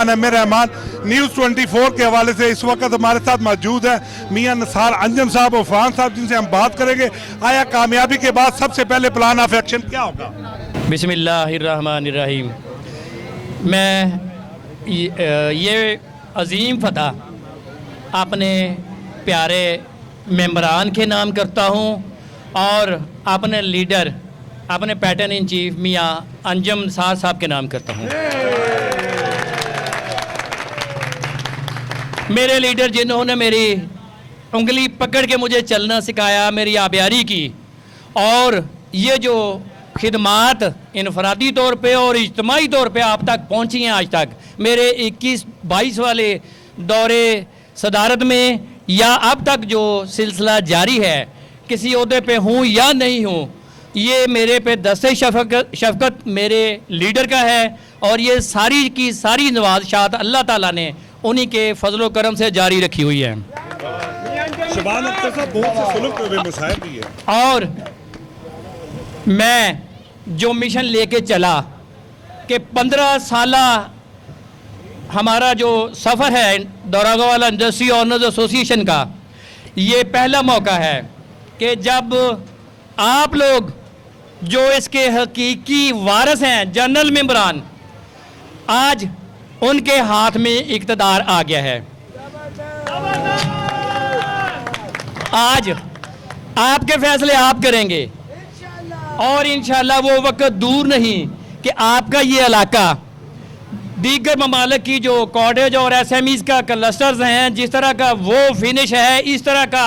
Aamir Rahman news 24 के हवाले से इस वक्त हमारे साथ मौजूद है मियां निसार अंजम साहब और फरहान साहब, जिनसे हम बात करेंगे आया कामयाबी के बाद सबसे पहले प्लान ऑफ एक्शन क्या होगा। बिस्मिल्लाहिर्रहमानिर्रहीम। मैं ये अजीम फतह अपने प्यारे मेंबरान के नाम करता हूँ और अपने लीडर अपने पैटर्न इन चीफ मियां अंजम निसार साहब के नाम करता हूँ। मेरे लीडर जिन्होंने मेरी उंगली पकड़ के मुझे चलना सिखाया, मेरी आबियारी की, और ये जो खिदमात इनफरादी तौर पे और इज्तमाही तौर पे आप तक पहुँची हैं आज तक, मेरे 21-22 वाले दौरे सदारत में या अब तक जो सिलसिला जारी है, किसी ओहदे पे हूँ या नहीं हूँ, ये मेरे पे दस्ते शफ़क़त मेरे लीडर का है और ये सारी की सारी नवाज़शात अल्लाह ताला ने उन्हीं के फजलो करम से जारी रखी हुई है। शबान अख्तर साहब बहुत से सुलूक हुए मसाइल भी है और मैं जो मिशन लेके चला कि 15 साला हमारा जो सफ़र है दौरागावाला इंडस्ट्री ऑनर्स एसोसिएशन का, ये पहला मौका है कि जब आप लोग जो इसके हकीकी वारिस हैं, जनरल मेंबरान, आज उनके हाथ में इक़्तिदार आ गया है। आज आपके फैसले आप करेंगे और इंशाल्लाह वो वक्त दूर नहीं कि आपका ये इलाका दीगर ममालिक की जो कॉटेज और एसएमईज़ का क्लस्टर्स हैं, जिस तरह का वो फिनिश है, इस तरह का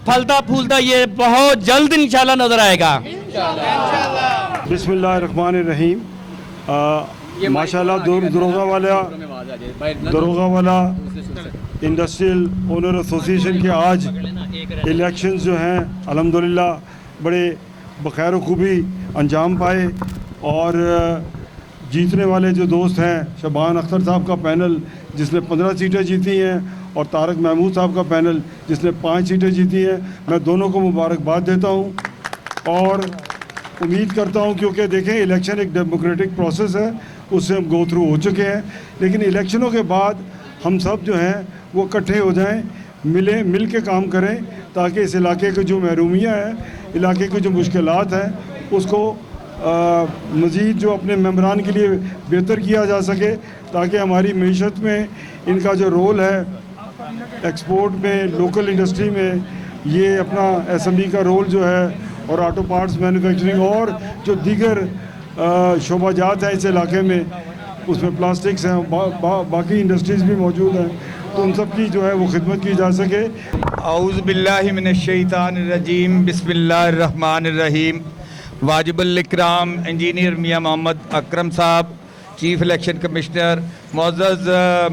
फलता फूलता ये बहुत जल्द इंशाल्लाह नज़र आएगा। बिस्मिल्लाहिर्रहमानिर्रहीम। माशाल्लाह दरोगा वाला इंडस्ट्रियल ओनर एसोसिएशन के आज इलेक्शंस जो हैं अल्हम्दुलिल्लाह बड़े बखैर खूबी अंजाम पाए और जीतने वाले जो दोस्त हैं, शबान अख्तर साहब का पैनल जिसने 15 सीटें जीती हैं और तारक महमूद साहब का पैनल जिसने 5 सीटें जीती हैं, मैं दोनों को मुबारकबाद देता हूं और उम्मीद करता हूं, क्योंकि देखें इलेक्शन एक डेमोक्रेटिक प्रोसेस है, उससे हम गो थ्रू हो चुके हैं, लेकिन इलेक्शनों के बाद हम सब जो हैं वो इकट्ठे हो जाएं, मिल के काम करें ताकि इस इलाके की जो महरूमियाँ हैं, इलाके की जो मुश्किलात हैं, उसको मज़ीद जो अपने मेंबरान के लिए बेहतर किया जा सके, ताकि हमारी मीशत में इनका जो रोल है एक्सपोर्ट में, लोकल इंडस्ट्री में, ये अपना एसएमई का रोल जो है और ऑटो पार्ट्स मैन्युफैक्चरिंग और जो दीगर शोबाजात हैं इस इलाके में, उसमें प्लास्टिक्स हैं, बाकी इंडस्ट्रीज़ भी मौजूद हैं, तो उन सब की जो है वो खिदमत की जा सके। औज़ु बिल्लाहि मिनश शैतानिर रजीम, बिस्मिल्लाहिर्रहमानिर्रहीम। वाजिबुल इकराम इंजीनियर मियां मोहम्मद अकरम साहब, चीफ इलेक्शन कमिश्नर, मुअज़्ज़ज़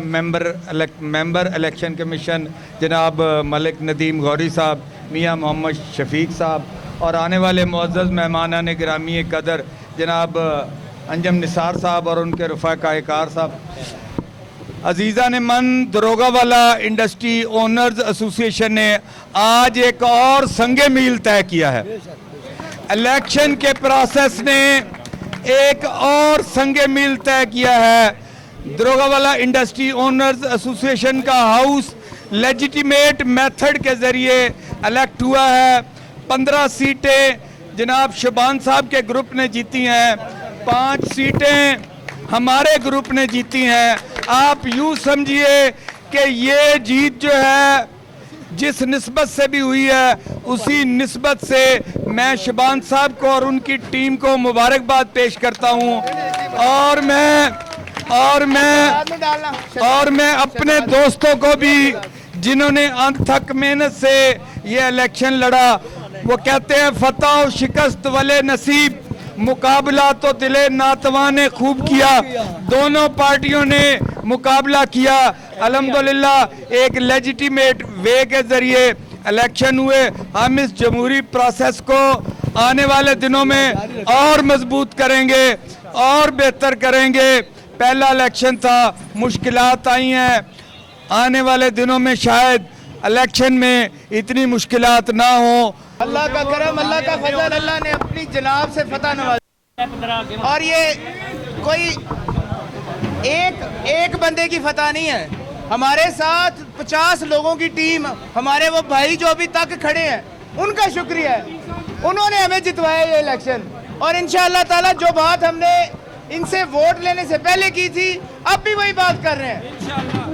मेंबर इलेक्शन कमीशन जनाब मलिक नदीम गौरी साहब, मियां मोहम्मद शफीक साहब और आने वाले मुअज़्ज़ज़ मेहमानान गिरामी कदर जनाब अंजम निसार साहब और उनके रफ़ाक़ाए कार साहब, अजीज़ा ने मन दरोगावाला इंडस्ट्री ओनर्स एसोसिएशन ने आज एक और संगे मील तय किया है। इलेक्शन के प्रोसेस ने एक और संगे मील तय किया है। दरोगावाला इंडस्ट्री ओनर्स एसोसिएशन का हाउस लेजिटिमेट मेथड के ज़रिए इलेक्ट हुआ है। 15 सीटें जनाब शबान साहब के ग्रुप ने जीती हैं, 5 सीटें हमारे ग्रुप ने जीती हैं। आप यूँ समझिए कि ये जीत जो है जिस निस्बत से भी हुई है, उसी निस्बत से मैं शबान साहब को और उनकी टीम को मुबारकबाद पेश करता हूँ और मैं अपने दोस्तों को भी जिन्होंने अंत तक मेहनत से ये इलेक्शन लड़ा, वो कहते हैं फतह और शिकस्त वाले नसीब, मुकाबला तो दिले नातवा ने खूब किया। दोनों पार्टियों ने मुकाबला किया, अल्हम्दुलिल्लाह एक लेजिटिमेट वे के ज़रिए इलेक्शन हुए। हम इस जमहूरी प्रोसेस को आने वाले दिनों में और मजबूत करेंगे और बेहतर करेंगे। पहला इलेक्शन था, मुश्किलात आई हैं, आने वाले दिनों में शायद इलेक्शन में इतनी मुश्किलात ना हो। अल्लाह का करम, अल्लाह का फजल, अल्लाह ने अपनी जनाब से फतह नवाजी और ये कोई एक बंदे की फतह नहीं है, हमारे साथ 50 लोगों की टीम, हमारे वो भाई जो अभी तक खड़े हैं उनका शुक्रिया है, उन्होंने हमें जितवाया ये इलेक्शन। और इंशाअल्लाह ताला जो बात हमने इनसे वोट लेने से पहले की थी, अब भी वही बात कर रहे हैं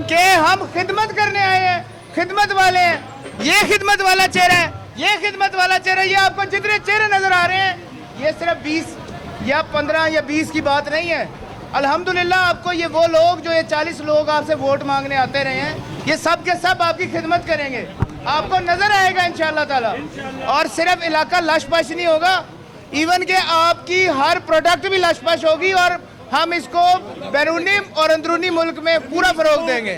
कि हम खिदमत करने आए हैं, खिदमत वाले हैं। ये खिदमत वाला चेहरा है, ये खिदमत वाला चेहरा, ये आपको जितने चेहरे नजर आ रहे हैं, ये सिर्फ 20 या 15 या 20 की बात नहीं है। अल्हम्दुलिल्लाह आपको ये वो लोग जो ये 40 लोग आपसे वोट मांगने आते रहे हैं, ये सब के सब आपकी खिदमत करेंगे, आपको नजर आएगा इंशाअल्लाह ताला। और सिर्फ इलाका लशपश नहीं होगा, इवन के आपकी हर प्रोडक्ट भी लशपश होगी और हम इसको बैरूनी और अंदरूनी मुल्क में पूरा फरोग देंगे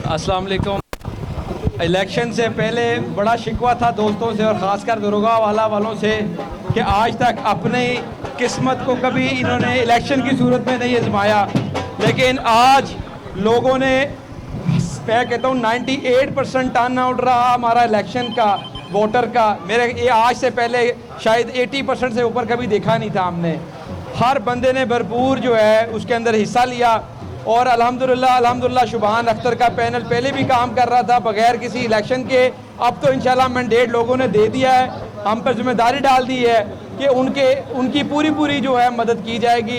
अस्सलाम वालेकुम। इलेक्शन से पहले बड़ा शिकवा था दोस्तों से और ख़ासकर दरोगा वालों से कि आज तक अपनी किस्मत को कभी इन्होंने इलेक्शन की सूरत में नहीं आजमाया, लेकिन आज लोगों ने, मैं कहता हूँ 98% टर्न आउट रहा हमारा इलेक्शन का, वोटर का। मेरे ये आज से पहले शायद 80% से ऊपर कभी देखा नहीं था हमने। हर बंदे ने भरपूर जो है उसके अंदर हिस्सा लिया और अल्हम्दुलिल्लाह शुभान अख्तर का पैनल पहले भी काम कर रहा था बगैर किसी इलेक्शन के। अब तो इंशाल्लाह मैंडेट लोगों ने दे दिया है, हम पर जिम्मेदारी डाल दी है कि उनकी पूरी जो है मदद की जाएगी।